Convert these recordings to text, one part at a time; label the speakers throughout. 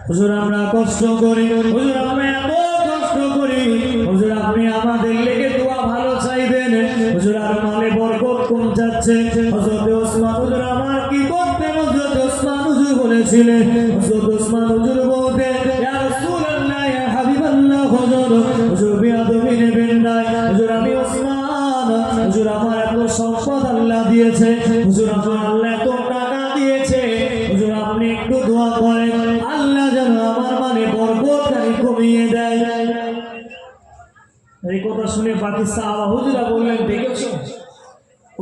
Speaker 1: হুজুর আমরা কষ্ট করি, হুজুর আমরা এত কষ্ট করি, হুজুর আপনি আমাদের লেগে দোয়া ভালো চাইবেন। হুজুর আর মালে বরকত কম যাচ্ছে। হযরত ওসমান হুজুর আমার কি করতে, হযরত ওসমান হুজুর বলেছিলেন, হযরত ওসমান হুজুর বলতে ইয়া রাসূলুল্লাহ ইয়া হাবিবাল্লাহ, হুজুর বিয়াদবি নেবেন না। হুজুর আমি ওসমান, হুজুর আমার এত সম্পদ আল্লাহ দিয়েছে, হুজুর আমার আল্লাহ এত টাকা দিয়েছে, হুজুর আপনি একটু দোয়া করেন আল্লাহ যেন আমার মানে বরকতটাই কমিয়ে দেয়। এই কথা শুনে বাকি সাহাবা হুজুরা বললেন, দেখেছো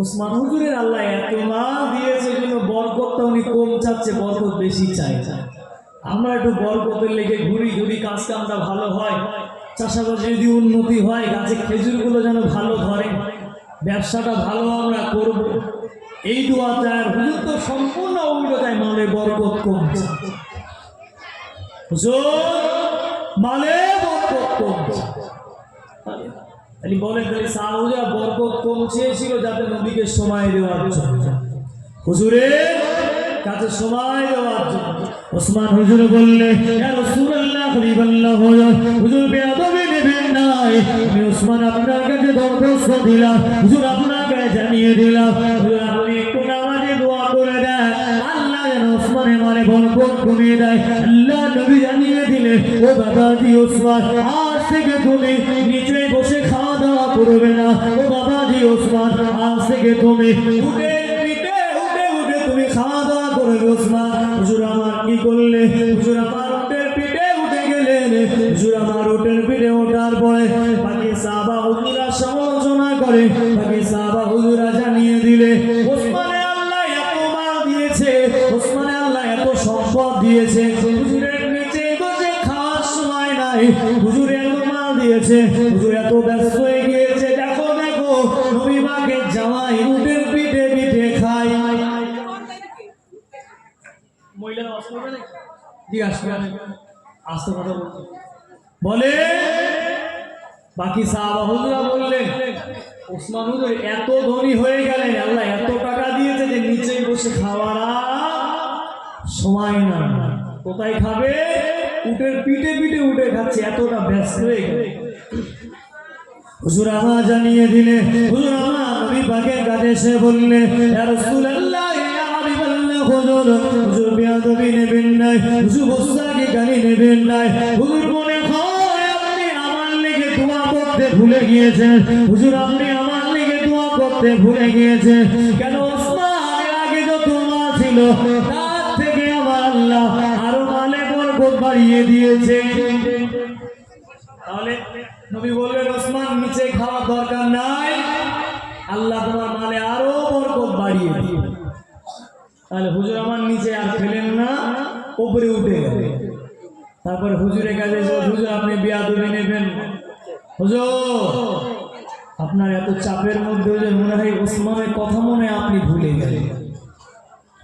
Speaker 1: ওসমান হুজুরের আল্লাহ এত মাল দিয়েছে জন্য বরকতটা উনি কম চাচ্ছে, বরকত বেশি চাই। আমরা একটু বরকতের লেগে ঘুরি, যদি কাজ কামটা ভালো হয়, চাষাবাদে যদি উন্নতি হয়, গাছে খেজুরগুলো যেন ভালো ধরে, ব্যবসাটা ভালো আমরা করব, এই দোয়া চায়। হুজুর তো সম্পূর্ণ উল্টো চায়, মালে বরকত কমছে। হুজুর মালে বরকত কমছে। বলেন সাহাবীরা বরকত কম চেয়েছিল যাতে নবীকে সময় দেওয়ার জন্য, হুজুরের কাছে সময় দেওয়ার জন্য। ওসমান হুজুর বললেন, ইয়া রাসূলুল্লাহ হাবিবাল্লাহ, হুজুর বেয়াদবি নেবেন না। আমি ওসমান আপনার কাছে দরখাস্ত দিলাম, হুজুর আপনাকে জানিয়ে দিলাম, হুজুর আপনি একটু নামাজে দোয়া করে দেন আল্লাহ যেন ওসমানের মানে বরকত কমিয়ে দেয়। আল্লাহ নবী জানিয়ে দিলে, ও বাবাজি ওসমান, আজ থেকে তুমি নিচে বসে খাওয়া দাওয়া করবে না। ও বাবাজি ওসমান, আজ থেকে তুমি উঠে তুমি খাওয়া দাওয়া করবে। ওসমান হুজুর আমার কি করলে, হুজুর আমার উটের পিঠে উঠে গেলেন। হুজুর আমার উটের পিঠে ওঠার পরে বাকি সাহাবা হুজুরা সমালোচনা করে, বাকি সাহাবা হুজুরা জানিয়ে দিলে, ওসমানের আল্লাহ এত মাল দিয়েছে, ওসমানের আল্লাহ এত সম্পদ দিয়েছে, হুজুরের নিচে বসে খাওয়ার সময় নাই, হুজুর এত মাল দিয়েছে, হুজুর এত ব্যস্ত হয়ে গিয়েছে, দেখো দেখো নবী পাকের জামাই উটের পিঠে পিঠে খায়। মহিলারা আসতে পারবে না, জিজ্ঞাসা আসতে কথা বলছে বলে। বাকি সাহাবা হুজুরা বললেন, ওসমান হুজুর এত ধনী হয়ে গেলেন, আল্লাহ এত টাকা দিয়েছে যে নিচে বসে খাওয়ার সময় না, কোথায় খাবে, উটের পিঠে পিঠে উঠে খাচ্ছে, এতটা ব্যস্ত হয়ে গেল। হুজুর আমার জানিয়ে দিলে, হুজুর আমার নবী পাকের কাছে এসে বললেন, ইয়া রাসূলুল্লাহ ইয়া হাবিবাল্লাহ, হুজুর বেয়াদবি নেবেন না, হুজুর গোস্তাকি গালি নেবেন না, হুজুর মনে হয় আপনি আমার লেগে দোয়া করতে ভুলে গিয়েছেন, হুজুর আপনি আমার লেগে দোয়া করতে ভুলে গিয়েছেন। কেন ওসমানের আগে যত মাল ছিল তার থেকে আমার আল্লাহ আরো মালে বরকত বাড়িয়ে দিয়েছে। তাহলে নবী বললেন, ওসমান নিচে খাওয়ার দরকার নাই, আল্লাহ তোমার মালে আরো বরকত বাড়িয়ে দিবে। তাহলে হুজুর আমার নিচে আর খেলেন না, উপরে উঠে গেলেন। তারপর হুজুরের কাছে, হুজুর আপনি বেয়াদবি নেবেন, হুজুর আপনার এত চাপের মধ্যে হুজুর মনে হয় ওসমানের কথা মনে আপনি ভুলে গেলেন।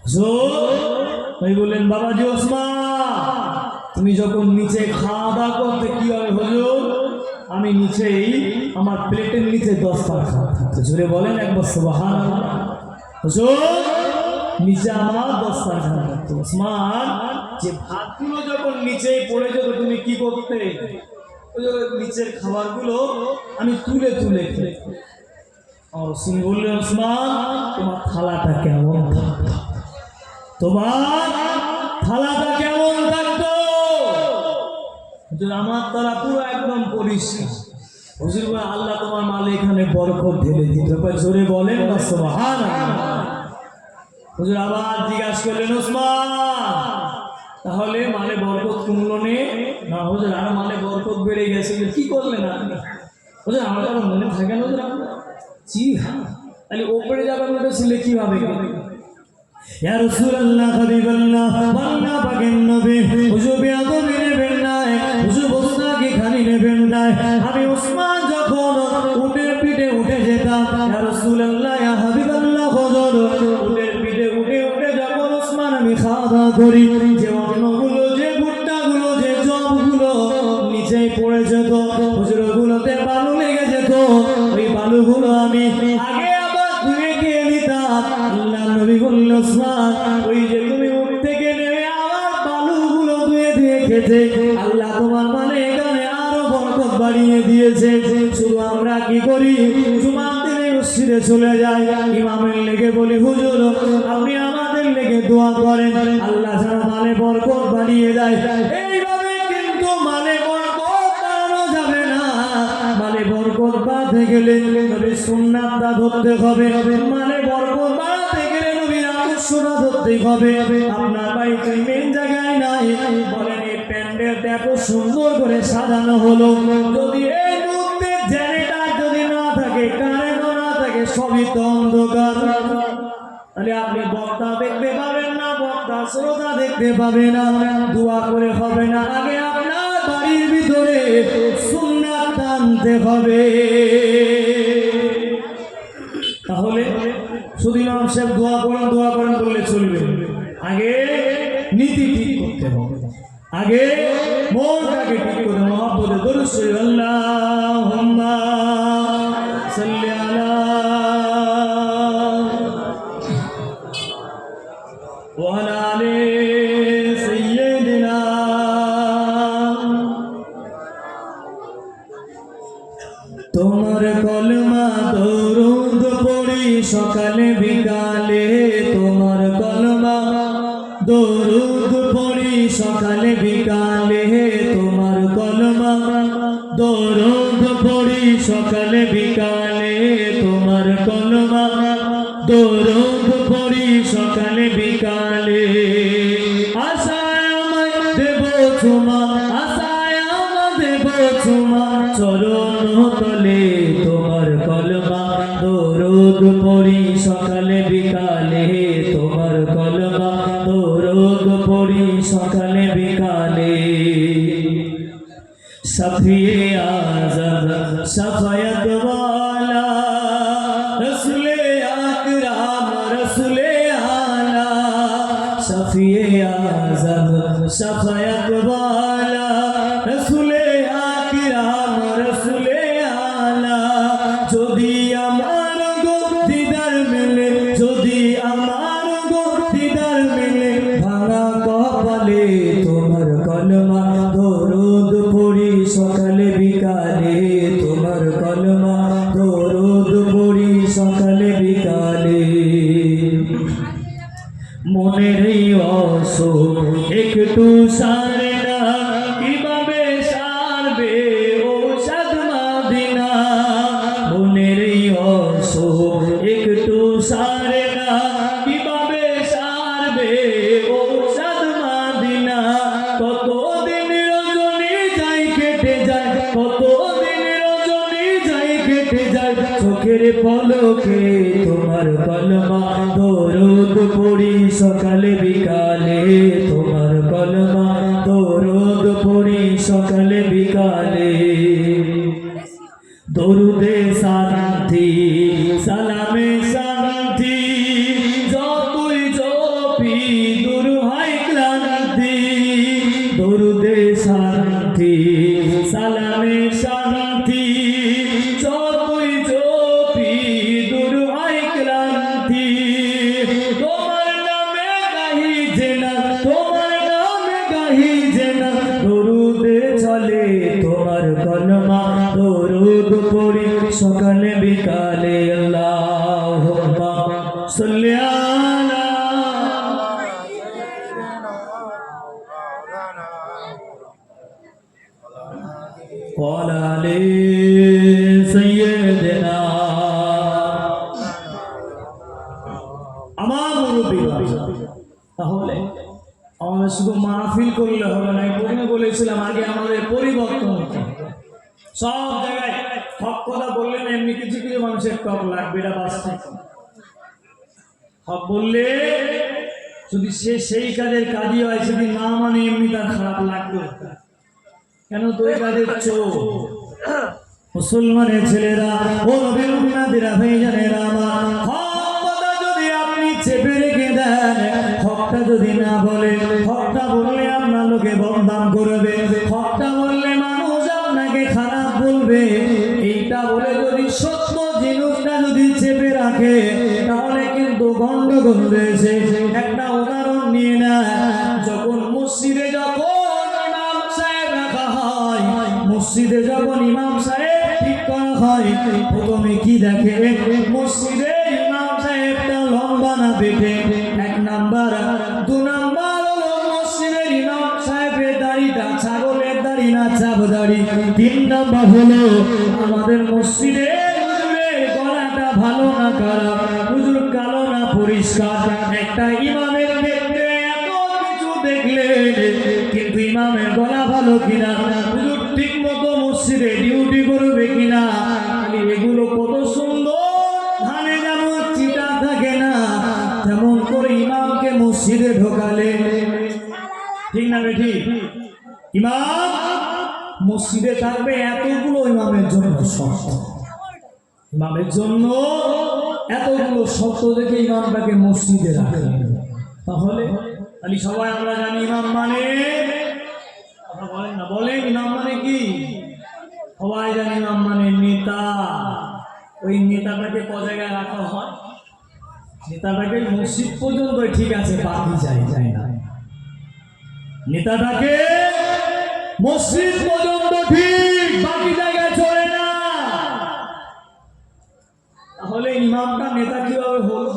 Speaker 1: হুজুর বললেন, বাবাজি ওসমান তুমি যখন নিচে খাওয়া দাওয়া করতে কি হবে হুজুর, আমি নিচেই আমার প্লেটের নিচে 10টা খাওয়া থাকতো। জোরে বলেন একবার সুবহানাল্লাহ। হুজুর নিচে আমার 10টা খাওয়া থাকতো। ওসমান যে ভাতগুলো যখন নিচেই পড়ে যেত তুমি কি করতে, নিচের খাবারগুলো আমি তুলে তুলে খেতে। আর সিং বললেন, ওসমান তোমার থালাটা কেমন থাকতো, তোমার থালাটা কেমন থাকতো। আমার তারা পুরো একদম পরিষ্কার। হুজুর বলে, আল্লাহ তোমার মালে এখানে বরকত ঢেলে দিতে। জোরে বলেন না সুবহানাল্লাহ। হুজুর আবার জিজ্ঞাসা করলেন, ওসমান তাহলে মালে বরকত কমলো না? হুজুর আর মালে বরকত বেড়ে গেছে। কি করলেন আপনি? হুজুর আমার কথা মনে থাকে না হুজুর আপনার? জি হ্যাঁ। তাহলে ওপরে যাবেন ওটা ছিলে কিভাবে? ইয়া রাসূলুল্লাহ হাবিবাল্লাহ, আল্লাহ পাকের নবী, হুজুর বেয়াদবি নেবেন না, হুজুর গোস্তাকি খালি নেবেন না। আমি ওসমান যখন উটের পিঠে উঠে যেতাম, ইয়া রাসূলুল্লাহ ইয়া হাবিবাল্লাহ, হুজুর উটের পিঠে উঠে উঠে যখন ওসমান আমি খাওয়া দাওয়া করি, যে অন্নগুলো, যে ভুট্টাগুলো, যে জবগুলো নিচেই পড়ে যেত, হুজুর ওগুলোতে বালু লেগে যেত, ওই বালুগুলো আমি আগে আবার ধুয়ে দিয়ে দিতাম। আল্লাহ নবী বলল, ওসমান ওই যে তুমি উঠ থেকে নেমে আবার বালুগুলো ধুয়ে দিয়ে রেখেছে, আল্লাহ তোমার মানে এখানে আরো বরকত বাড়িয়ে দিয়েছে। শুধু আমরা কি করি, জুমার দিনে মসজিদে চলে যাই, ইমামের লেগে বলি হুজুর আপনি আমাদের লেগে দোয়া করেন, আল্লাহ যেন মালে বরকত বাড়িয়ে দেয়। এইভাবে কিন্তু মালে বরকত বাড়ানো যাবে না। মালে বরকত বাড়াতে গেলে নবীর সুন্নাতটা ধরতে হবে, মালে বরকত বাড়াতে গেলে নবীর আদর্শটা ধরতে হবে। আপনার বাড়িতে মেন জায়গায় নাই, বলেন এই প্যান্ডেলটা এত সুন্দর করে সাজানো হলো, যদি এই মুহূর্তে জেনারেটর যদি না থাকে, কারেন্ট না থাকে, সবই তো অন্ধকার, তাহলে আপনি বক্তা দেখতে পাবেন না, বক্তা শ্রোতা দেখতে পাবে না, দোয়া করে হবে না। আগে আপনার বাড়ির ভিতরে সুন্নাত টানতে হবে। তাহলে শুধু ইমাম সাহেব দোয়া করেন বললে চলবে, আগে নীতি ঠিক করতে হবে, আগে মনটাকে ঠিক করে মহব্বতে দরুদ শরীফ আল্লাহুম্মা সাল্লি আলা ওয়া আলা আলি সাইয়্যিদিনা। তোমার কলমা দরুদ পড়ি সকালে বিকালে, তোমার কলমা দরুদ পড়ি সকালে বিকালে, তোমার কলমা দরুদ পড়ি সকালে বিকালে, তোমার কলমা দরুদ পড়ি সকালে বিকালে। আশায় আমায় দেব চুমা, আশায় আমায় দেব চুমা, চরণ তলে তোমার কলমা দরুদ পড়ি সকালে বিকালে, তোমার কলমা দরুদ পড়ি সকালে বিকালে। শফিয়ে আযম শফায়াত ওয়ালা রসুলে আকরাম রসুলে আলা, শফিয়ে আযম শফায়াত ওয়ালা রসুলে আকরাম রসুলে আলা। যদি আমার গো দিদার মেলে, যদি আমার গো দিদার মেলে, ভাঙা কপালে তোমার কলমা দরুদ পড়ি সকালে বিকালে, তোমার কলমা দরুদ পড়ি সকালে বিকালে। মনের অসুখ একটু সারে না, কিভাবে সারবে ও সাদ মাদিনা। মনের অসুখ একটু সারে না, কিভাবে সারবে ও সাদ মাদিনা। কতদিন রজনী যাই কেটে যায়, কতদিন রজনী যাই কেটে যায়, চোখের পলকে তোমার কলমা দরুদ পড়ি সকালে বিকালে, তোমার কলমা দরুদ পড়ি সকালে বিকালে। দরুদে শান্তি সালামে শান্তি, যতই জপি দূর হয় ক্লান্তি। দরুদে শান্তি সালামে শান্তি, যতই জপি দূর হয় ক্লান্তি। তোমার নামে গাহি জেনা, তোমার নামে গাহি জেনা, দরুদে চলে তোমার কলমা দরুদ পড়ি সকালে বিকালে। আল্লাহুম্মা সাল্লি আলা ওয়া আলা আলি সাইয়্যিদিনা। আমার মুরব্বী, তাহলে আমাদের শুধু মাহফিল করলে হবে না। প্রথমে বলেছিলাম আগে আমাদের পরিবর্তন হতে হবে। সব জায়গায় হক কথা বললে না, এমনি কিছু কিছু মানুষের টক লাগবে, এটা বাস্তব। হক বললে যদি সে সেই কাজের কাজই হয়, সেদিন না মানে এমনি তার খারাপ লাগবে। কেন তো এই কাজের চোখ মুসলমানের ছেলেরা ও নবীর উম্মতিরা ভাইজানেরা আমার, হক কথা যদি আপনি চেপে রেখে দেন, হকটা যদি না বলে, হকটা বললে আপনার লোকে বদনাম করবে, হকটা বললে মানুষ আপনাকে খারাপ বলবে, এইটা বলে যদি সত্য জিনিসটা যদি চেপে রাখে, তাহলে কিন্তু গন্ডগোল রয়েছে। একটা উদাহরণ নিয়ে না, যখন মসজিদে যখন ইমাম মসজিদে যখন ইমাম সাহেব ঠিক করা হয় প্রথমে কি দেখে মসজিদে ইমাম সাহেবটা লম্বা না বেটে, এক নাম্বার। দু নাম্বার হলো মসজিদের ইমাম সাহেবের দাড়িটা ছাগলের দাড়ি না চাপ দাড়ি। তিন নাম্বার হলো আমাদের মসজিদে হুজুরের গলাটা ভালো না খারাপ, হুজুর কালো না পরিষ্কার। একটা ইমামের ক্ষেত্রে এত কিছু দেখলেন কিন্তু ইমামের গলা ভালো কিনা, হুজুর ঠিক মতো মসজিদে ডিউটি করবে কিনা, খালি এগুলো কত সুন্দর। ধানে যেমন চিটা থাকে না তেমন করে ইমামকে মসজিদে ঢোকালে, ঠিক না ঠিক? ইমাম মসজিদে থাকবে এতগুলো ইমামের জন্য শর্ত, ইমামের জন্য এতগুলো শর্ত দেখে ইমামটাকে মসজিদে রাখে। তাহলে খালি সবাই আমরা জানি ইমাম মানে, বলেন না, বলেন ইমাম মানে কি? সবাই জানি ইমাম মানে নেতা। ওই নেতাটাকে ক জায়গায় রাখা হয়? নেতাটাকে মসজিদ পর্যন্ত ঠিক আছে, বাকি যায় না। নেতাটাকে মসজিদ পর্যন্ত ঠিক, বাকি জায়গায় চলে না। তাহলে ইমামটা নেতা কিভাবে হলো?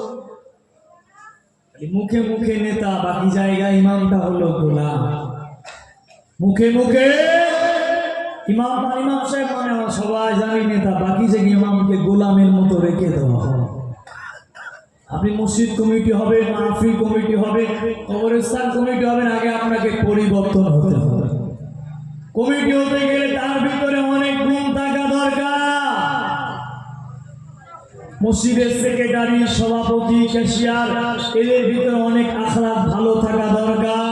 Speaker 1: মুখে মুখে নেতা, বাকি জায়গায় ইমামটা হলো গোলাম। মুখে মুখে ইমাম ইমাম সাহেব মানে আমরা সবাই জানি নেতা, বাকি জায়গায় ইমামকে গোলামের মতো রেখে দেওয়া হয়। আপনি মসজিদ কমিটি হবে, মাহফিল কমিটি হবে, কবরস্থান কমিটি হবেন, আগে আপনাকে পরিবর্তন হতে হবে। কমিটি হতে গেলে তার ভিতরে অনেক গুণ থাকা দরকার। মসজিদের সেক্রেটারি, সভাপতি, ক্যাশিয়ার, এদের ভিতরে অনেক আখলাক ভালো থাকা দরকার।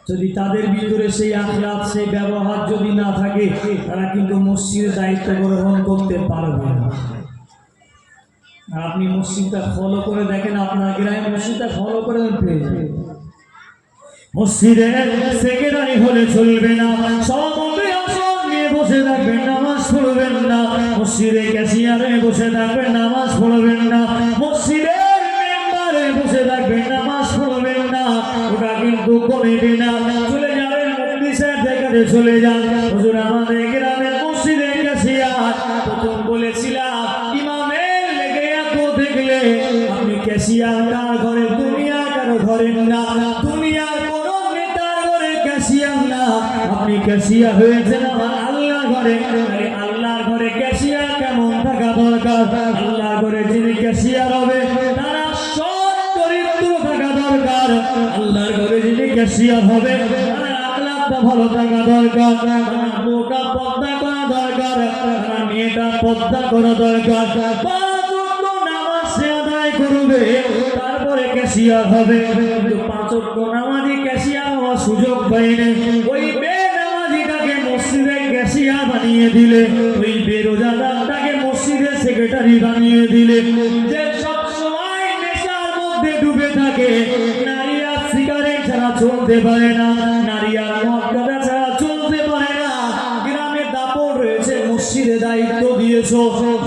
Speaker 1: যদি তাদের ভিতরে সেই আখলাক, সেই ব্যবহার যদি না থাকে, তারা কিন্তু মসজিদের দায়িত্ব গ্রহণ করতে পারবে না। আপনি মসজিদটা ফলো করে দেখেন, আপনার গ্রামে মসজিদটা ফলো করে পেয়ে যাবেন। মসজিদের সেক্রেটারি হলে চলবে না, সভাপতি আসন নিয়ে বসে থাকবেন, নামাজ পড়বেন না। মসজিদে ক্যাশিয়ারে বসে থাকবেন, নামাজ পড়বেন না। মসজিদের মেম্বারে বসে থাকবেন, নামাজ পড়বেন না। ওটা কিন্তু কমিটি না। চলে যাবেন মুফতি সাহেবদের কাছে, চলে যান, হুজুর আমাদের গ্রামের মসজিদের ক্যাশিয়ার, প্রথম বলেছিলাম ইমামের লেগে এত দেখলে আপনি ক্যাশিয়ার কার ঘরে, দুনিয়া কারো ঘরে না, দুনিয়ার কোন নেতার ঘরে ক্যাশিয়ার না। আপনি ক্যাশিয়ার হয়েছেন আমার আল্লাহ ঘরে। আল্লাহর ঘরে ক্যাশিয়ার কেমন থাকা দরকার? আল্লাহর ঘরে যিনি ক্যাশিয়ার হবে তারা সৎ চরিত্র থাকা দরকার। আল্লাহর ঘরে যিনি ক্যাশিয়ার হবে তার আখলাকটা ভালো থাকা দরকার, মুখটা পর্দা করা দরকার, মেয়েটা পর্দা করা দরকার। করবে তারপরে ক্যাশিয়ার হবে। কিন্তু 5 ওয়াক্ত নামাজি ক্যাশিয়ার হওয়ার সুযোগ পাইনি। ওই বেনামাজিটাকে মসজিদে ক্যাশিয়ার বানিয়ে দিলে, ওই বেরোজাদারটাকে মসজিদের সেক্রেটারি বানিয়ে দিলে। যে সব সময় নেশার মধ্যে ডুবে থাকে, নারী আর সিগারেট ছাড়া চলতে পারে না, নারী আর মদ গাঁজা ছাড়া চলতে পারে না। গ্রামে দাপট রয়েছে, মসজিদে দায়িত্ব দিয়েছো,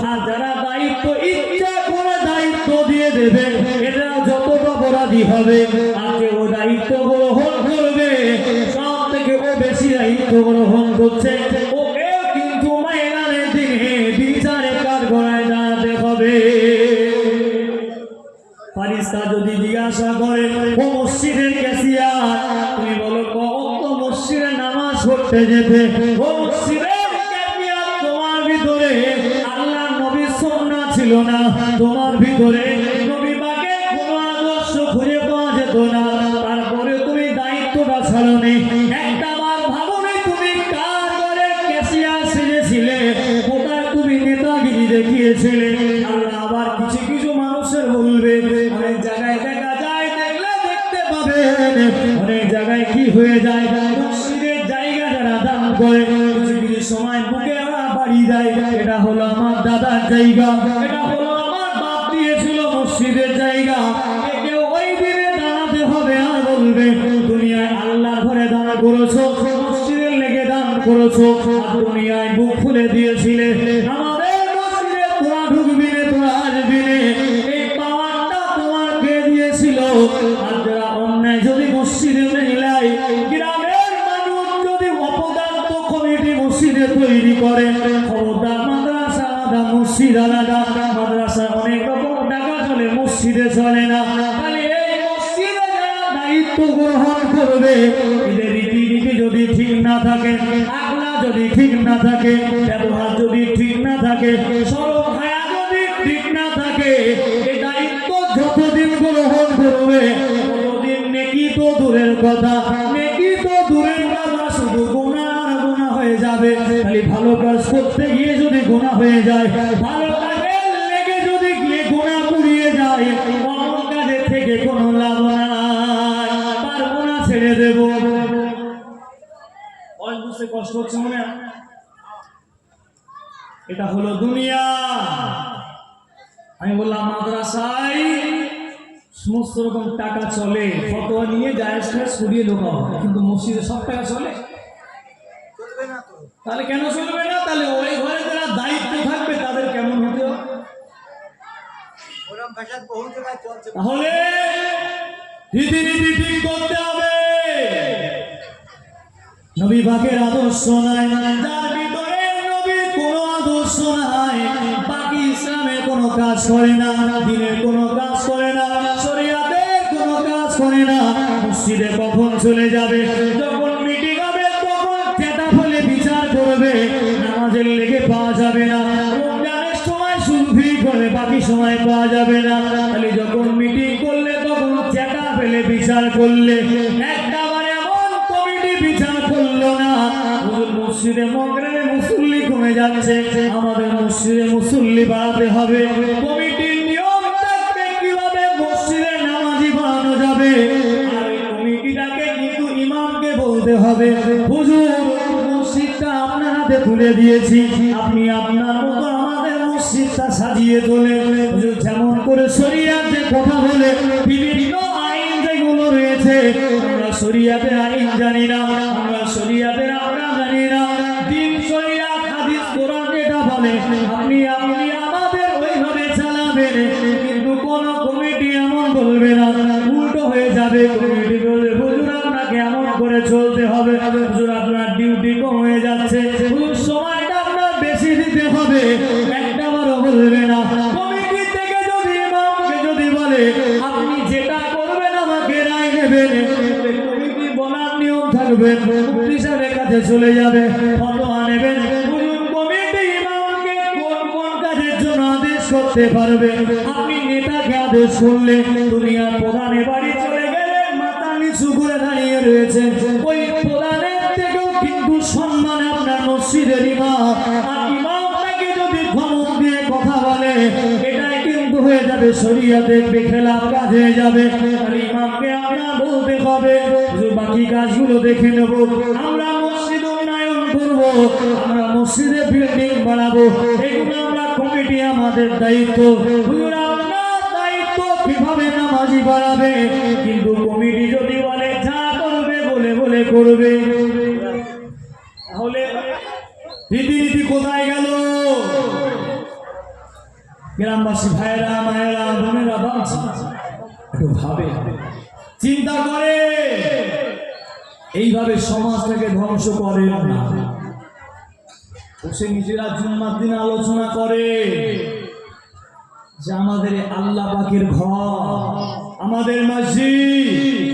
Speaker 1: আর যারা দায়িত্ব ইচ্ছা করে দায়িত্ব দিয়ে দেবে, এটা যত অপরাধী হবে, আজকে ও দায়িত্ব গ্রহণ করবে, সব থেকে ও বেশি দায়িত্ব গ্রহণ করছে, ওকে কিন্তু মাইনারের দিনে বিচারে কার গড়ায় দাঁড়াতে হবে। ফারিস্তা যদি জিজ্ঞাসা করে ও মসজিদের ক্যাশিয়ার, তুমি বলো কত মসজিদে নামাজ পড়তে যেতে? ও মসজিদের ক্যাশিয়ার, তোমার ভিতরে আল্লাহ নবীর সুন্নাহ ছিল না, তোমার ভিতরে নবী পাকের কোনো আদর্শ খুঁজে পাওয়া যেত না, তারপরে তুমি দায়িত্বটা ছাড়োনি। একটা বার ভাবনি তুমি কার ঘরে ক্যাশিয়ার সেজেছিলে, কোথায় তুমি নেতাগিরি দেখিয়েছিলে। আল্লাহ আবার কিছু কিছু মানুষের বলবে, অনেক জায়গায় দেখা যায়, দেখলে দেখতে পাবেন, অনেক জায়গায় কি হয়ে যায়, মসজিদের জায়গা যারা দান করে কিছু কিছু সময় বুকে ওরা বাড়ি দেয়, এটা হলো আমার দাদার জায়গা, এটা হলো আমার বাপ দিয়েছিল মসজিদের জায়গা। কেউ ওই দিনে দাঁড়াতে হবে আর বলবে দুনিয়ায় আল্লাহর ঘরে দান করেছো, মসজিদের লেগে দান করেছো, আর দুনিয়ায় বুক খুলে দিয়েছিলে, আমাদের মসজিদে তোরা ঢুকবি না, তোরা আসবি না, এই পাওয়ারটা তোমার কে দিয়েছিল? আর যারা অন্যায় যদি মসজিদে মিলাই, গ্রামের মানুষ যদি অপদার্থ কমিটি আলাদা। মাদ্রাসায় অনেক রকম টাকা চলে, মসজিদে চলে না। খালি এই মসজিদে যারা দায়িত্ব গ্রহণ করবে, এদের রীতিনীতি যদি ঠিক না থাকে, আখলাক যদি ঠিক না থাকে, ব্যবহার যদি ঠিক না থাকে, সরল হায়া যদি ঠিক না থাকে, এই দায়িত্ব যতদিন গ্রহণ করবে ততদিন নেকি তো দূরের কথা, নেকি তো দূরের কথা, শুধু গুনাহ আর গুনাহ হয়ে যাবে। খালি ভালো কাজ করতে গিয়ে যদি গুনাহ হয়ে যায়, ভালো কাজে লেগে যদি গিয়ে গুনাহ পুড়িয়ে যায়, অন্য কাজের থেকে কোনো লাভ নাই। তার গুনাহ ছেড়ে দেব। বুঝতে কষ্ট হচ্ছে মনে? এটা হলো দুনিয়া। আমি বললাম মাদ্রাসায় সমস্ত রকম টাকা চলে, ফতোয়া নিয়ে জায়েজ টায়েজ করিয়ে ঢোকা হবে, কিন্তু মসজিদে সব টাকা চলে? তাহলে কেন চলবে না? তাহলে ওই ঘরে যারা দায়িত্ব থাকবে তাদের কেমন হতে হবে? তাহলে রীতিনীতি ঠিক করতে হবে। নবী পাকের আদর্শ নাই, যার ভিতরে নবীর কোনো আদর্শ নাই, বাকি ইসলামের কোনো কাজ করে না, দ্বীনের কোনো কাজ করে না, শরীয়তের কোনো কাজ করে না। মসজিদে কখন চলে যাবে, যখন মিটিং হবে তখন চেতা ফলে বিচার করবে, নামাজের লেগে পাওয়া যাবে না। রমজানের সময় সুলফি করে, বাকি সময় পাওয়া যাবে না। খালি যখন মিটিং করলে তখন চেতা ফেলে বিচার করলে, একটাবার এমন কমিটি বিচার করলো না। মসজিদে মগরিবে মুসল্লি কমে যাচ্ছে, আমাদের মসজিদে মুসল্লি বাড়াতে হবে। কমিটির নিয়ম থাকবে কিভাবে মসজিদে নামাজি বাড়ানো যাবে, আর ওই কমিটিটাকে কিন্তু ইমামকে বলতে হবে, হুজুর মসজিদটা আপনার হাতে তুলে দিয়েছি, আপনি আপনার মতো আমাদের মসজিদটা সাজিয়ে তোলেন। হুজুর যেমন করে শরীয়তের কথা বলে, বিভিন্ন আইন যেগুলো রয়েছে, আমরা শরীয়তের আইন জানি না, আমরা শরীয়তের আমরা জানি না। দিন শরীয়ত হাদিস কোরআন যেটা বলে আপনি আমাদের ওইভাবে চালাবেন, কিন্তু কোন কমিটি এমন বলবে না, উল্টো হয়ে যাবে। কমিটি বলবে হুজুর আপনাকে এমন করে চলতে হবে, হুজুর আপনার ডিউটি কম হয়ে যাচ্ছে, হুজুর সময়টা আপনার বেশি দিতে হবে, একটাবারও বলবে না। কমিটি থেকে যদি ইমামকে যদি বলে আপনি যেটা করবেন আমাকে রায় নেবেন, কমিটি বলার নিয়ম থাকবে, মুফতি সাহেবের কাছে চলে যাবে, ফতোয়া নেবেন। কমিটি ইমামকে কোন কোন কাজের জন্য আদেশ করতে পারবে। আপনি নেতাকে আদেশ করলে, দুনিয়ার প্রধানের বাড়ি চলে গেলে মাথা নিচু করে দাঁড়িয়ে রয়েছে, ওই প্রধানের থেকেও কিন্তু সম্মান আপনার মসজিদের ইমাম। আর ইমামটাকে যদি ধমক দিয়ে কথা বলে, এটাই কিন্তু হয়ে যাবে শরীয়তের বেখেলাফ কাজ হয়ে যাবে। আর ইমামকে আপনার বলতে হবে বাকি কাজগুলো দেখে নেব, আমরা মসজিদ উন্নয়ন করবো, আমরা মসজিদে বিল্ডিং বাড়াবো, এগুলো আমরা কমিটি আমাদের দায়িত্ব। হুজুর আপনার দায়িত্ব কিভাবে নামাজি বাড়াবে, কিন্তু কমিটি যদি বলে যা করবে বলে বলে করবে, তাহলে রীতিনীতি কোথায় গেল? গ্রামবাসী ভাইয়েরা, মায়েরা, বোনেরা, বাবা একটু ভাবে, চিন্তা করে, এইভাবে সমাজটাকে ধ্বংস করে না। বসে নিজেরা জুম্মার দিন আলোচনা করে যে আমাদের আল্লাহ পাকের ঘর, আমাদের মসজিদ,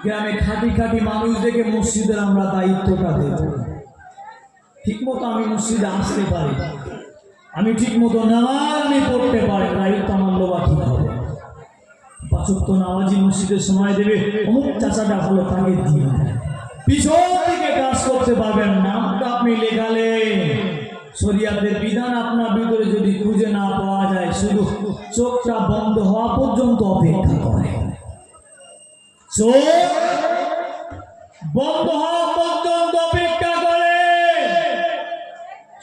Speaker 1: গ্রামে খাঁটি খাঁটি মানুষদেরকে মসজিদের আমরা দায়িত্বটা দেব। ঠিক মতো আমি মসজিদে আসতে পারি, আমি ঠিক মতো নামাজ আমি পড়তে পারি, দায়িত্ব আমার লোবা ঠিক হবে। পাঁচক তো নামাজি মসজিদের সময় দেবে, অমুক চাচাটা ভালো তাকে দিয়ে পিছন থেকে কাজ করতে পারবেন, নামটা আপনি লেখালেন, শরীয়তের বিধান আপনার ভিতরে যদি খুঁজে না পাওয়া যায়, শুধু চোখটা বন্ধ হওয়া পর্যন্ত অপেক্ষা করে, চোখ বন্ধ হওয়া পর্যন্ত অপেক্ষা করে,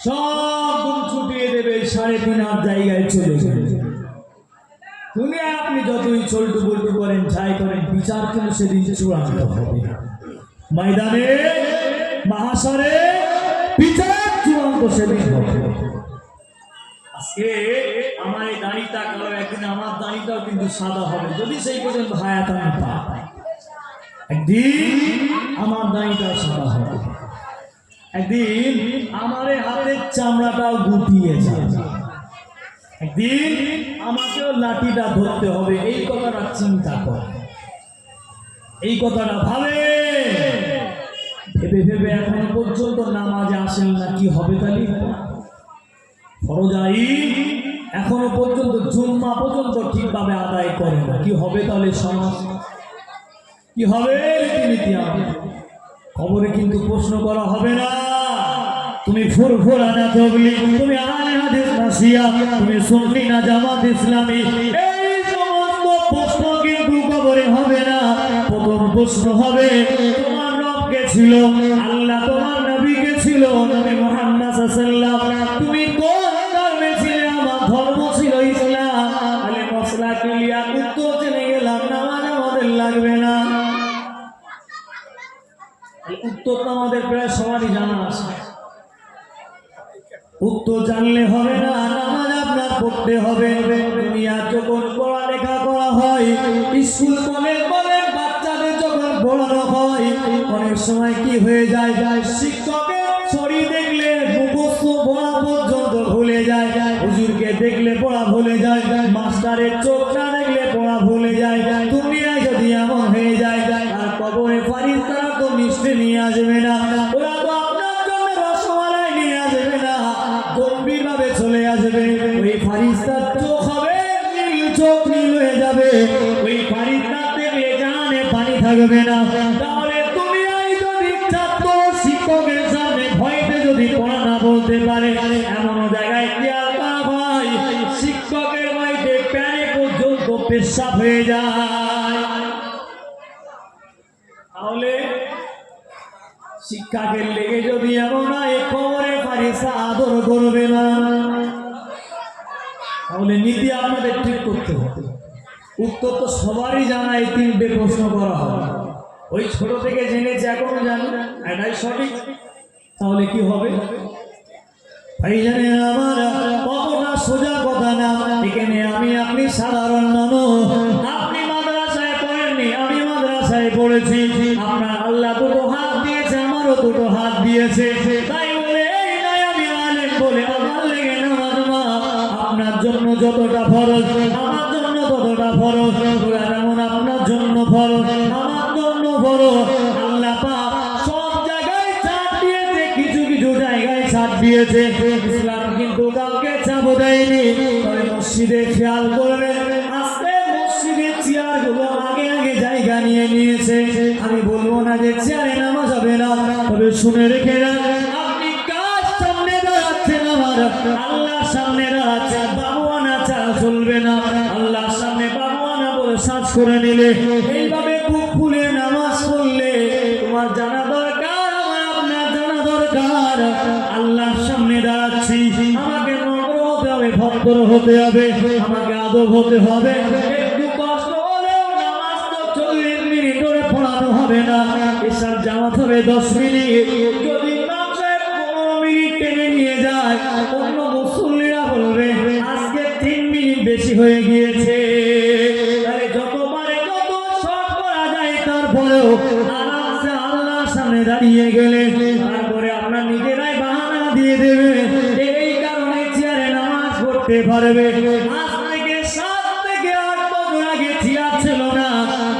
Speaker 1: সব গুণ ছুটিয়ে দেবে, 3.5 জায়গায় চলে যাবে। দুনিয়ায় আপনি যতই চলটু বল্টু করেন, যাই করেন, বিচার কিন্তু সেদিন চূড়ান্ত হবে। ময়দানে মাহাশরে বিচার চূড়ান্ত সেদিন হবে। আজকে আমার এই দাড়িটা কালো, একদিন আমার দাড়িটাও কিন্তু সাদা হবে, যদি সেই পর্যন্ত হায়াত আমি পাই। একদিন আমার দাড়িটাও সাদা হবে, একদিন আমার হাতের চামড়াটাও গুটিয়ে যাবে। একদিন আমাকেও লাঠিটা ধরতে হবে, এই কথাটা চিন্তা কর, এই কথাটা ভেবে ভেবে এখনো পর্যন্ত নামাজে আসেন না। কি হবে তাহলে? ফরজাই এখনো পর্যন্ত জুম্মা পর্যন্ত ঠিকভাবে আদায় করে না। কি হবে তাহলে? সমাজ কি হবে? রীতিনীতি খবরে কিন্তু প্রশ্ন করা হবে না। তুমি ফুরফুরা না তবলিগ, তুমি আহলে হাদিস না শিয়া, তুমি সুন্নি না জামাত ইসলামী, এই সমস্ত প্রশ্ন কিন্তু কবরে হবে না। প্রথম প্রশ্ন হবে তোমার রব কে ছিল? আল্লাহ। তোমার নবী কে ছিল? নবী মুহাম্মদ সাল্লাল্লাহু আলাইহি ওয়াসাল্লাম। তুমি কোন ধর্মে ছিলে? আমার ধর্ম ছিল ইসলাম। আলে মশলা ক্লিয়ার, উত্তর জেনে গেলাম, নামাজ আমাদের লাগবে না। উত্তর তো আমাদের প্রায় সবারই জানা আছে। উত্তর জানলে হবে না, নামাজ আপনার পড়তে হবে। দুনিয়া যখন পড়ালেখা করা হয়, স্কুল কলেজ বলে বাচ্চাদের যখন পড়ানো হয়, অনেক সময় কি হয়ে যায়, শিক্ষকের ছড়ি দেখলে মুখস্থ পড়া পর্যন্ত ভুলে যায়, হুজুরকে দেখলে পড়া ভুলে যায়, মাস্টারের চোখটা দেখলে পড়া ভুলে যায়। দুনিয়ায় যদি এমন হয়ে যায়, আর কবরে ফারিস্তারা তো মিষ্টি নিয়ে আসবে না, ওরা তো আপনার জন্য রসমালাই নিয়ে আসবে না, গম্ভীর ভাবে চলে আসবে। ওই ফারিস্তার চোখ হবে নীল, চোখ নীল হয়ে যাবে। ওই ফারিস্তার দেখলে জানে পানি থাকবে না। তাহলে তুমি যদি ছাত্র শিক্ষকের সামনে ভয়তে যদি পড়া না বলতে পারে, এমন জায়গায় খেয়াল করা ভাই, শিক্ষকের ভয়তে প্যানে পর্যন্ত পেশাব হয়ে যায়। তাহলে শিক্ষাকে লেগে যদি এমন হয় খবরে ফারিস্তা আদর করবে না, তাহলে নীতি আপনাদের ঠিক করতে হবে। উত্তর তো সবারই জানা, এই তিনটে প্রশ্ন করা হবে, ওই ছোট থেকে জেনেছে এখনো জানি, এটাই সঠিক। তাহলে কি হবে ভাই জানেন আমার? কতটা সোজা কথা না। এখানে আমি আপনি সাধারণ মানুষ, আপনি মাদ্রাসায় পড়েননি, আমি মাদ্রাসায় পড়েছি। আপনার আল্লাহ দুটো হাত দিয়েছে, আমারও দুটো হাত দিয়েছে, তাই বলে এই নয় আমি আলেম বলে আমার লেগে নামাজ মা। আপনার জন্য যতটা ফরজ আমার জন্য ততটা ফরজ, যেমন আপনার জন্য ফরজ আমার জন্য ফরজ। আল্লাহ পাক সব জায়গায় ছাড় দিয়েছে, কিছু কিছু জায়গায় ছাড় দিয়েছে। ইসলাম কিন্তু কাউকে চাপ দেয়নি। তবে মসজিদে খেয়াল করবেন, আজকে মসজিদের চেয়ার গুলো আগে আগে জায়গা নিয়ে নিয়েছে। আমি বলবো না যে চেয়ারে নামাজ হবে না, তবে শুনে রেখে না, আপনি কার সামনে দাঁড়াচ্ছেন? আমার আল্লাহর সামনে দাঁড়াচ্ছেন, বাবুয়ানা ছাড়া চলবে না। আল্লাহর সামনে বাবুয়ানা বলে সাজ করে নিলে, এইভাবে বুক ফুলে নামাজ পড়লে তোমার জানা দরকার, আমার আপনার জানা দরকার। আল্লাহর সামনে দাঁড়াচ্ছি, আমাকে নম্র হতে হবে, ভদ্র হতে হবে, আমাকে আদব হতে হবে। একটু কষ্ট হলেও নামাজ তো 40 মিনিট ধরে পড়ানো হবে না, এসব জামাত হবে 10 মিনিট। যদি ইমাম সাহেব 15 মিনিট টেনে নিয়ে যায়, অন্য মুসল্লিরা বলবে আজকে 3 মিনিট বেশি হয়ে গিয়েছে। তাহলে যত পারে যত শর্ট করা যায়, তারপরেও আরামসে আল্লাহর সামনে দাঁড়িয়ে গেলে তারপরে আপনার নিজেরাই বাহানা দিয়ে দেবে, এই কারণে চেয়ারে নামাজ পড়তে পারবে। আজ থেকে 7 থেকে 8 বছর আগে চেয়ার ছিল না,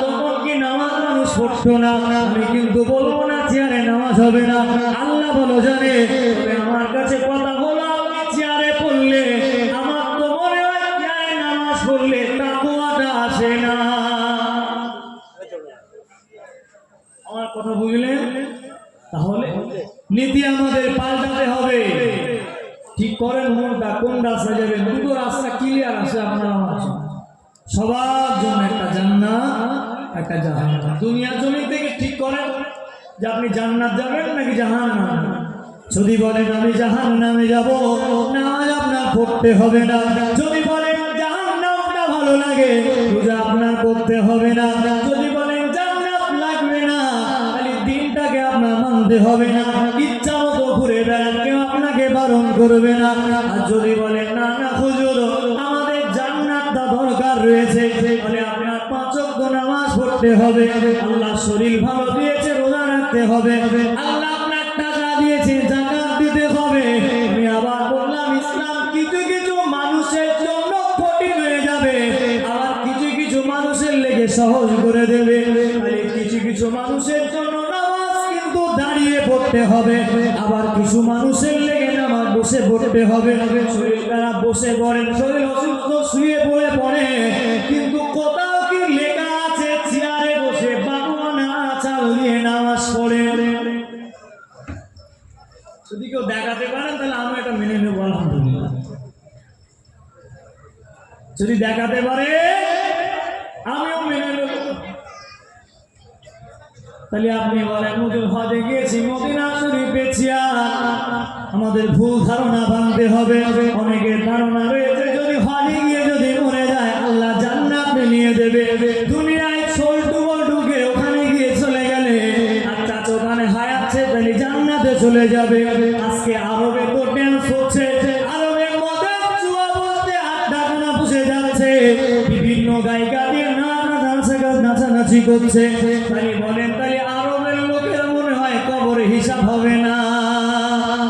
Speaker 1: তখন কি নামাজ মানুষ পড়তো না? আমি কিন্তু বলবো না চেয়ারে নামাজ হবে না, আল্লাহ ভালো জানে। তবে আমার কাছে কথা হলো, আপনি চেয়ারে পড়লে আমার তো মনে হয় চেয়ারে নামাজ পড়লে তাকওয়াটা আসে না। আমার কথা বুঝলেন? তাহলে নীতি আমাদের পাল্টাতে হবে। ঠিক করেন মনটা, কোন রাস্তা যাবেন? দুটো রাস্তা ক্লিয়ার আছে আপনার আমার জন্য, সবার জন্য, একটা জান্নাত একটা জাহান্নাম। দুনিয়া জমি থেকে ঠিক করেন যে আপনি জান্নাত যাবেন নাকি জাহান্নাম। যদি বলেন আমি জাহান্নামে যাব, নামাজ আপনার পড়তে হবে না। যদি বলেন জাহান্নামটা ভালো লাগে, পূজা আপনার করতে হবে না। যদি বলেন জান্নাত লাগবে না, খালি দিনটাকে আপনার মানতে হবে না। ইচ্ছা মতো ঘুরে বেড়ান, কেউ আপনাকে বারণ করবে না। আর যদি বলেন না না হুজুর আমাদের জান্নাতটা দরকার রয়েছে, তাহলে আপনার 5 ওয়াক্ত নামাজ পড়তে হবে। আল্লাহ শরীর ভালো দিয়েছে, রোজা রাখতে হবে। আল্লাহ আপনার টাকা দিয়েছে, যাকাত দিতে হবে। আমি আবার বললাম ইসলাম কিছু কিছু মানুষের সহজ করে দেবে। তাহলে কিছু কিছু মানুষের জন্য নামাজ কিন্তু দাঁড়িয়ে পড়তে হবে, আবার কিছু মানুষের লেগে নামাজ বসে পড়তে হবে। শরীর খারাপ বসে পড়েন, শরীর অসুস্থ শুয়ে পড়ে পড়ে, কিন্তু কোথাও কি লেখা আছে চেয়ারে বসে বাগুয়ানা চাল দিয়ে নামাজ পড়ে? যদি কেউ দেখাতে পারেন তাহলে আমি এটা মেনে নেবো, আলহামদুলিল্লাহ। যদি দেখাতে পারে আমিও মেনে নেব। তাহলে আপনি বলেন হজে গিয়েছি মদিনা শরীফে চেয়ার, আমাদের ভুল ধারণা ভাঙতে হবে। অনেকের ধারণা রয়েছে যদি হজে গিয়ে যদি মরে যায় আল্লাহ জান্নাতে নিয়ে দেবে। দুনিয়ায় ছোটু ঢুকে ওখানে গিয়ে চলে গেলে আর চাচা ওখানে হায়াচ্ছে তাহলে জান্নাতে চলে যাবে। আজকে আরবে তো ড্যান্স হচ্ছে, আরবের মধ্যে জুয়া বলতে আড্ডা খানা বসে যাচ্ছে, বিভিন্ন গায়িকা দিয়ে নাচানাচি করছে। তাহলে বলেন তাহলে আরবের লোকের মনে হয় কবরে হিসাব হবে না,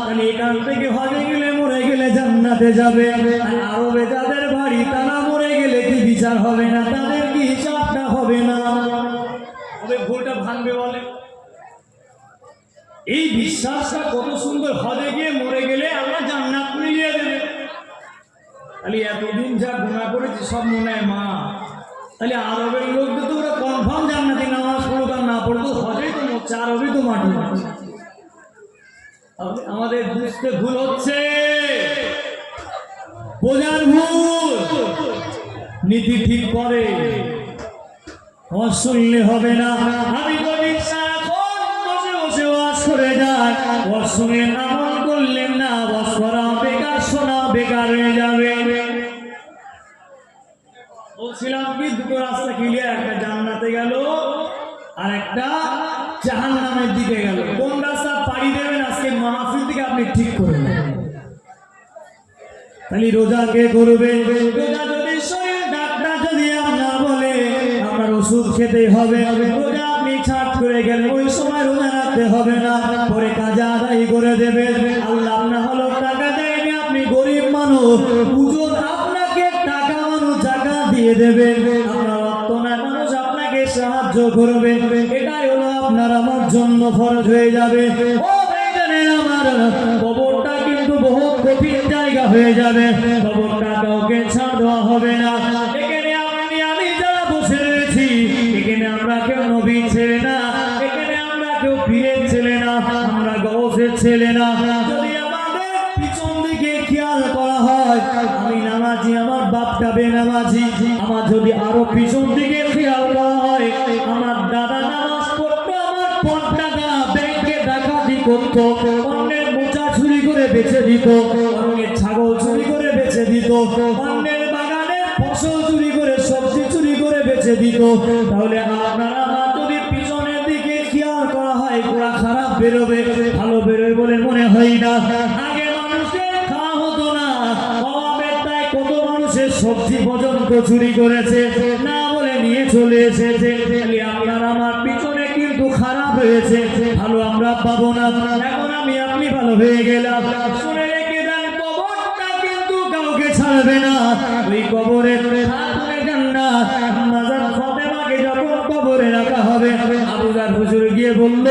Speaker 1: তাহলে এখান থেকে হজে গেলে মরে গেলে জান্নাতে যাবে। আর আরবে যাদের বাড়ি তারা মরে গেলে কি বিচার হবে না, তাদের কি হিসাবটা হবে না? তবে ভুলটা ভাঙবে বলে এই বিশ্বাসটা কত সুন্দর, হজে গিয়ে মরে গেলে আল্লাহ জান্নাত মিলিয়ে দেবে। তাহলে এতদিন যা গুনাহ করেছি সব মনে হয় মা, তাহলে আরবের লোকদের তো ওরা কনফার্ম জান্নাতি, নামাজ পড়ুক আর না পড়ুক হজেই তো মরছে, আরবই তো মাটি। আমাদের বুঝতে ভুল হচ্ছে, বোঝার ভুল। নীতি ঠিক করে শুনলে হবে না। আমি যদি সারাক্ষণ বসে বসে ওয়াজ করে যাই, ওয়াজ শুনে আমল করলেন না, ওয়াজ করা বেকার, শোনা বেকার হয়ে যাবে। বলছিলাম কি দুটো রাস্তা ক্লিয়ার, একটা জান্নাতে গেল আর একটা জাহান্নামের দিকে গেল। কোন রাস্তা পাড়ি দেবেন আজকে মাহফিল থেকে আপনি ঠিক করে নেবেন। তাহলে রোজা কে করবে? রোজা যদি শরীর ডাক্তার যদি আপনার বলে আপনার ওষুধ খেতে হবে, রোজা আপনি ছাড় করে গেলেন, ওই সময় রোজা রাখতে হবে না, পরে কাজা আদায় করে দেবে। আল্লাহ আপনার হলো টাকা দেয়নি, আপনি গরিব মানুষ, পুজোর আপনাকে টাকা মানুষ জাকাত দিয়ে দেবে, আপনার রক্ত নয় মানুষ আপনাকে সাহায্য করবে, এটাই হলো আপনার আমার জন্য ফরজ হয়ে যাবে। ও ভাইজানেরা আমার, কবরটা কিন্তু বহুত কঠিন জায়গা হয়ে যাবে, কবরটা কাউকে ছাড় দেওয়া হবে না। এখানে আপনি আমি যারা বসে রয়েছি, এখানে আমরা কেউ নবীর ছেলে না, এখানে আমরা কেউ পীরের ছেলে না, আমরা গৌসের ছেলে না। যদি আমাদের পিছন দিকে খেয়াল করা হয়, আমি নামাজি, আমার বাপটা বেনামাজি, আমার যদি আরো পিছন দিকে খেয়াল করা হয়, আমার দাদা নামাজ পড়তো, আমার ৫ টাকা ব্যাংকে ডাকাতি করতো, অন্যের মোচা চুরি করে বেচে দিত, অন্যের ছাগল চুরি করে বেচে দিত, অন্যের বাগানের ফসল চুরি করে সবজি চুরি করে বেচে দিত। তাহলে আপনারা আমার যদি পিছনের দিকে খেয়াল করা হয়, পুরা খারাপ বেরোবে, ভালো বেরোবে বলে মনে হয় না। আগে মানুষের খাওয়া হতো না, অভাবের তাই কত মানুষের সবজি পর্যন্ত চুরি করেছে, না বলে নিয়ে চলে এসেছে। তাহলে আপনার আমার পিছনে কিন্তু খারাপ হয়েছে, ভালো আমরা পাবো না। এখন আমি আপনি ভালো হয়ে গেলাম, শুনে রেখে দেন, কবরটা কিন্তু কাউকে ছাড়বে না। ওই কবরের জান্নাত মাজার ফাতেমাকে যখন কবরে রাখা হবে, আবু জার হুজুর গিয়ে বলল,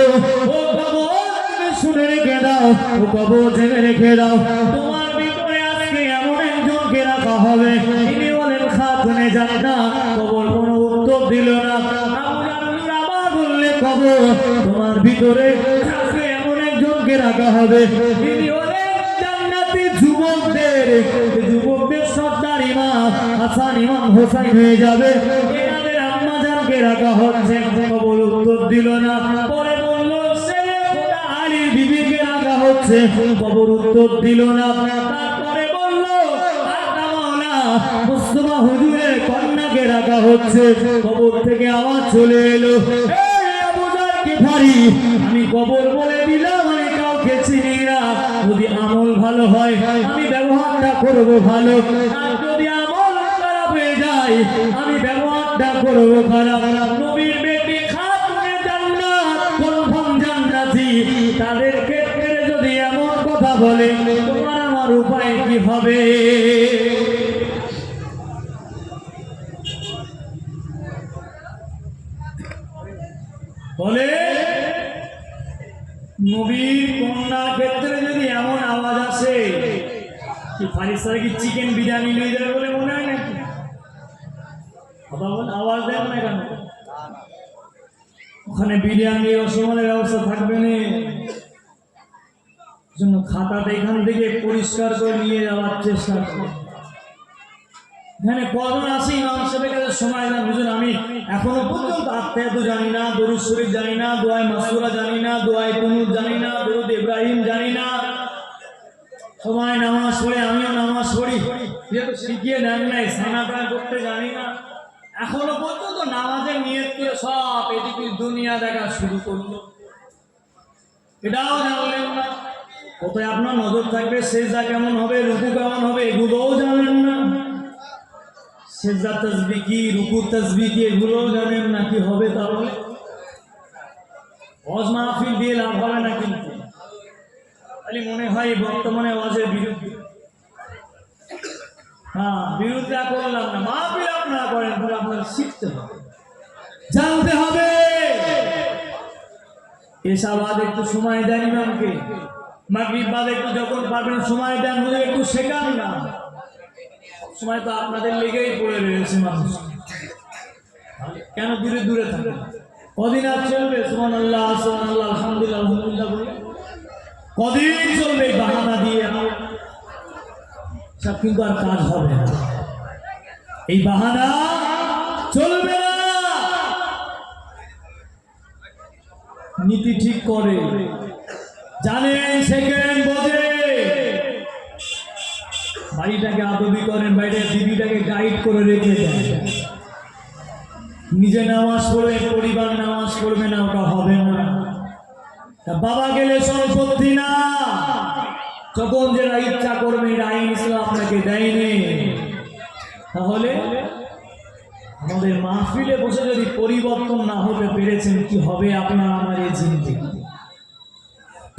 Speaker 1: ও কবর তুমি শুনে রেখে দাও, ও কবর জেনে রেখে দাও, তোমার ভিতরে আজকে এমন একজনকে রাখা হবে, তিনি বলেন খাতুনে জান্নাত। কবর কোনো উত্তর দিল না। আবু জার হুজুর আবার বললে, কবর তোমার ভিতরে আজকে এমন একজনকে রাখা হবে, তিনি হলেন জান্নাতি যুবকদের সর্দার ইমাম হাসান ইমাম হোসেন হয়ে যাবে, এনাদের আম্মা জানকে রাখা হচ্ছে। কবর উত্তর দিল না। পরে বলল ছেলে খোদা আলী বিবিকে রাখা হচ্ছে, কবর উত্তর দিল না। তারপরে বলল মাওলানা মুস্তাফা হুজুরের কন্যাকে রাখা হচ্ছে, কবর থেকে আওয়াজ চলে এলো, এই আবু জার গিফারি, আমি কবর বলে দিলাম, আমি কাউকে চিনি না। যদি আমল ভালো হয় আমি ব্যবহারটা করব ভালো, আর যদি আমল খারাপ হয়ে যায় আমি ব্যবহারটা করব খারাপ। নবীর বেটি খাতুনে জান্নাত, কনফার্ম জান্নাতি, তাদের ক্ষেত্রে যদি এমন কথা বলে তোমার আমার উপায় কি হবে? নবীর কন্যার ক্ষেত্রে যদি এমন আওয়াজ আসে, কি ফারিস্তারা কি চিকেন বিরিয়ানি নিয়ে যাবে বলে মনে হয় নাকি? আওয়াজ দেন না কেন? ওখানে বিরিয়ানি রসমালের ব্যবস্থা থাকবে না, জন্য খাতাটা এখান থেকে পরিষ্কার করে নিয়ে যাওয়ার চেষ্টা করে। এখানে কজন আসি ইমাম সাহেবের কাছে সময় দেন, হুজুর আমি এখনো পর্যন্ত আত্মায়াত জানি না, দরুদ শরীফ জানি না, দোয়ায়ে মাসুরা জানি না, দোয়ায়ে কুনুত জানি না, দরুদ ইব্রাহিম জানি না। সবাই নামাজ পড়ে, আমিও নামাজ পড়ি, যেহেতু শিখিয়ে দেন নাই, সানাটা করতে জানি না। এখনো পর্যন্ত নামাজের নিয়ত করে সব এদিকে দুনিয়া দেখা শুরু করলো, এটাও জানলেন না। কোথায় আপনার নজর থাকবে, সেজদা কেমন হবে, রুকু কেমন হবে, এগুলোও জানেন না। সেজদা তাসবিহ কি, রুকু তাসবিহ কি, এগুলোও জানেন না। কি হবে তাহলে? ওয়াজ মাহফিল দিয়ে লাভ হবে না, কিন্তু খালি মনে হয় বর্তমানে ওয়াজের বিরুদ্ধে। হ্যাঁ, বিরোধিতা করলাম না, মাহফিল আপনারা করেন, তবে আপনারা শিখতে হবে, জানতে হবে। এসা বাদ একটু সময় দেন ইমামকে, মাগরিব বাদ একটু যখন পাবেন সময় দেন, বলে একটু শেখান না। সময় তো আপনাদের লেগেই পড়ে রয়েছে মানুষ, কেন দূরে দূরে থাকে? কদিন আর চলবে সুবহানাল্লাহ, সুবহানাল্লাহ, আলহামদুলিল্লাহ, আলহামদুলিল্লাহ বলে? কদিন চলবে বাহানা দিয়ে? সব কিন্তু আর কাজ হবে না, এই বাহানা চলবে না। নীতি ঠিক করে, জানেন, শেখেন, বোঝে, বাড়িটাকে আদবি করেন, বাইরে বিবিটাকে গাইড করে রেখে দেন। নিজে নামাজ পড়বে, পরিবার নামাজ পড়বে না, ওটা হবে না। বাবা গেলে সম্পত্তি না, যখন যেটা ইচ্ছা করবে, আইন ইসলাম আপনাকে দেয়নি। তাহলে আমাদের মাহফিলে বসে যদি পরিবর্তন না হতে পেরেছেন, কি হবে আপনার আমার এই জিন্দেগি?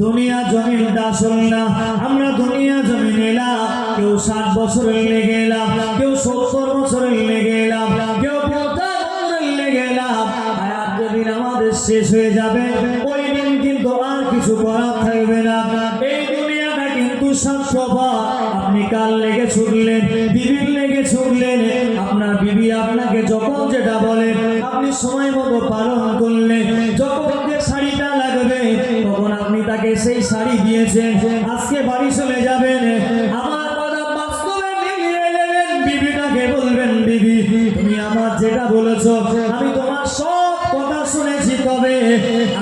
Speaker 1: দুনিয়া জমিন দাসল না, আমরা দুনিয়া জমিন এলাম, কেউ 60 বছরের লেগে এলাম, কেউ 70 বছরের লেগে এলাম, কেউ 50 বছরের লেগে এলাম। হায়াত যেদিন আমাদের শেষ হয়ে যাবে, ওই দিন কিন্তু আর কিছু করার থাকবে না। এই দুনিয়াটা কিন্তু স্বার্থপর। আপনি কাল লেগে ছুটলেন, বিবির লেগে ছুটলেন, আপনার বিবি আপনাকে যখন যেটা বলে আপনি সময় মতো পালন করলেন, যখন যে শাড়িটা লাগবে তখন আপনি তাকে সেই শাড়ি দিয়েছেন। আজকে বাড়ি চলে যাবেন, আমার কথা বাস্তবে মিলিয়ে নেবেন, বিবিটাকে বলবেন, বিবি তুমি আমার যেটা বলেছো আমি তোমার সব কথা শুনেছি, তবে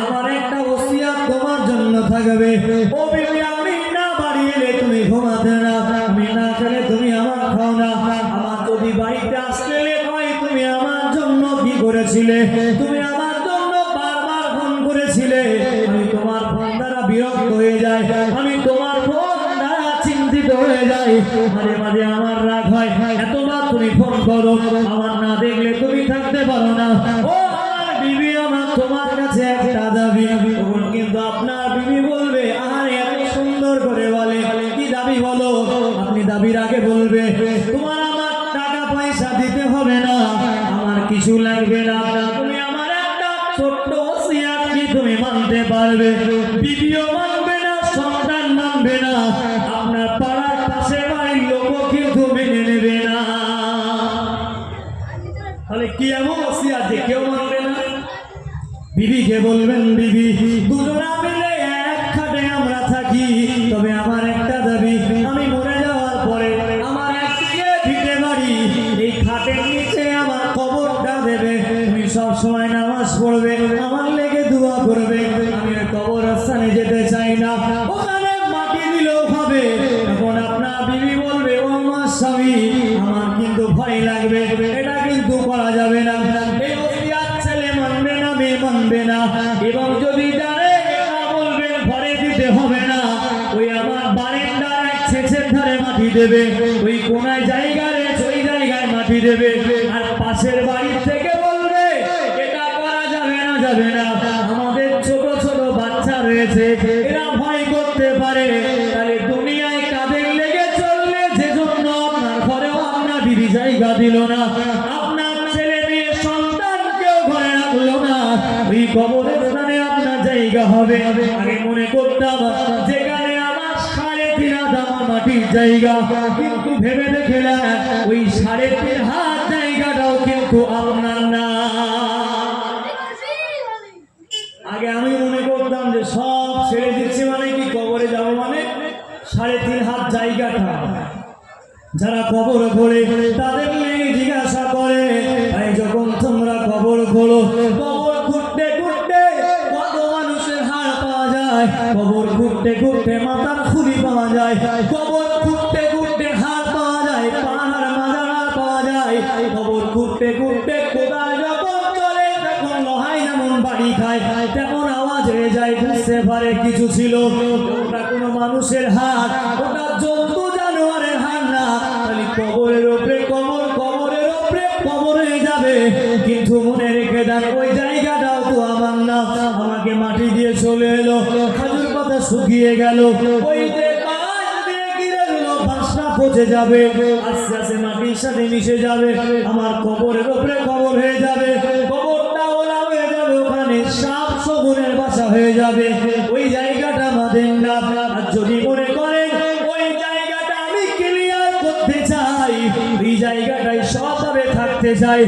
Speaker 1: আমার একটা ওসিয়ত তোমার জন্য থাকবে। ও বিবি, আমি না বাড়ি এলে তুমি ঘুমাতে না, আমি না খেলে তুমি আমার খাও না। আমার যদি বাড়িতে আসতে লেট হয়, তুমি আমার জন্য কি করেছিলে? তুমি আমার জন্য বারবার ফোন করেছিলে। আমি তোমার ফোন দ্বারা বিরক্ত হয়ে যাই, আমি তোমার ফোন দ্বারা চিন্তিত হয়ে যাই, মাঝে মাঝে আমার রাগ হয়। এতবার তুমি ফোন করো, আমার না দেখলে তুমি থাকতে পারো না। ও আমার বিবি, আমার তোমার কাছে একটা দাবি। তখন কিন্তু আপনার বিবি বলবে, আরে এত সুন্দর করে বলে, কি দাবি বলো? আপনি দাবির আগে বলবে, তোমার আমার টাকা পয়সা দিতে হবে না, আমার কিছু লাগবে না, তুমি আমার একটা ছোট্ট ওসিয়ত কি তুমি মানতে পারবে? বিবিও মানবে না, সন্তান মানবে না, আপনার পাড়ার পাশে বাড়ির লোকও কিন্তু মেনে নেবে না। তাহলে কি এমন ওসিয়ত যে কেউ মানবে না? বিবিকে বলবেন, বিবি দুজনা মিলে এক খাটে আমরা থাকি, তবে আমার একটা দাবি, আমি মরে যাওয়ার পরে আমার একদিকে ভিটে বাড়ি, এই খাটের নিচে আমার কবরটা দেবে। তুমি সব সময় নামাজ পড়বে, আমার লেগে দোয়া করবে। আমি ওই কবরস্থানে যেতে চাই না, ওখানে মাটি দিলেও হবে। তখন আপনার বিবি বলবে, ও আমার স্বামী, আমার কিন্তু ভয় লাগবে, এটা কিন্তু করা যাবে না। এই ওসিয়ত ছেলে মানবে না, মেয়ে মানবে না, এবং যদি জানে এটা বলবেন ঘরে দিতে হবে না, ওই আমার বারান্দার এক ছেঁচের ধারে মাটি দেবে, ওই কোনায় জায়গা রয়েছে ওই জায়গায় মাটি দেবে। আর পাশের বাড়ি থেকে বলবে এটা করা যাবে না, যাবে না, আমাদের ছোট ছোট বাচ্চা রয়েছে, এরা ভয় করতে পারে। তাহলে দুনিয়ায় কাদের লেগে চললে, যেজন্য আপনার ঘরেও আপনার বিবি জায়গা দিল না, আপনার ছেলে মেয়ে সন্তান কেউ ঘরে রাখলো না, ওই কবরের স্থানে আপনার জায়গা হবে। আগে মনে করতাম যেখানে আমার 3.5 হাত আমার মাটির জায়গা, কিন্তু ভেবে দেখলাম ওই 3.5 হাত জায়গাটাও কিন্তু আপনার না। আগে আমি মনে করতাম যে সব ছেড়ে দিচ্ছে মানে কি কবরে যাবো মানে 3.5 হাত জায়গাটা। যারা কবর খোলে তাদের লেগে জিজ্ঞাসা করে, ভাই যখন তোমরা কবর খোলো, কবর খুঁড়তে খুঁড়তে কত মানুষের হাড় পাওয়া যায়, কবর খুঁড়তে খুঁড়তে মাথার খুলি পাওয়া যায়, কবর খুঁড়তে খুঁড়তে হাড় পাওয়া যায়, পাহাড় মাজারা পাওয়া যায়, কবর খুঁড়তে খুঁড়তে কোদাল যখন চলে তখন লোহাই যেমন বাড়ি খায় তেমন আওয়াজ হয়ে যায়। বুঝতে পারে কিছু ছিল, ওটা কোনো মানুষের হাড়, ওটা জন্তু জানোয়ারের হাড় না। কবরের উপরে কবর, কবরের উপরে কবর হয়ে যাবে, কিন্তু মনে রেখে দেন ওই জায়গাটাও তো আমার না। আমাকে মাটি দিয়ে চলে এলো, খাজুর পাতা শুকিয়ে গেল, ওই যে গাছ দিয়ে ঘিরে দিল, বাসনা পচে যাবে, আস্তে আস্তে মাটির সাথে মিশে যাবে, আমার কবরের উপরে কবর হয়ে যাবে, কবরটা ওলা হয়ে যাবে, ওখানে সাপ শগুনের বাসা হয়ে যাবে। ওই জায়গাটা আমাদের না। আর যদি মনে করেন ওই জায়গাটা আমি ক্লিয়ার করতে চাই, এই জায়গাটাই সবভাবে থাকতে চাই,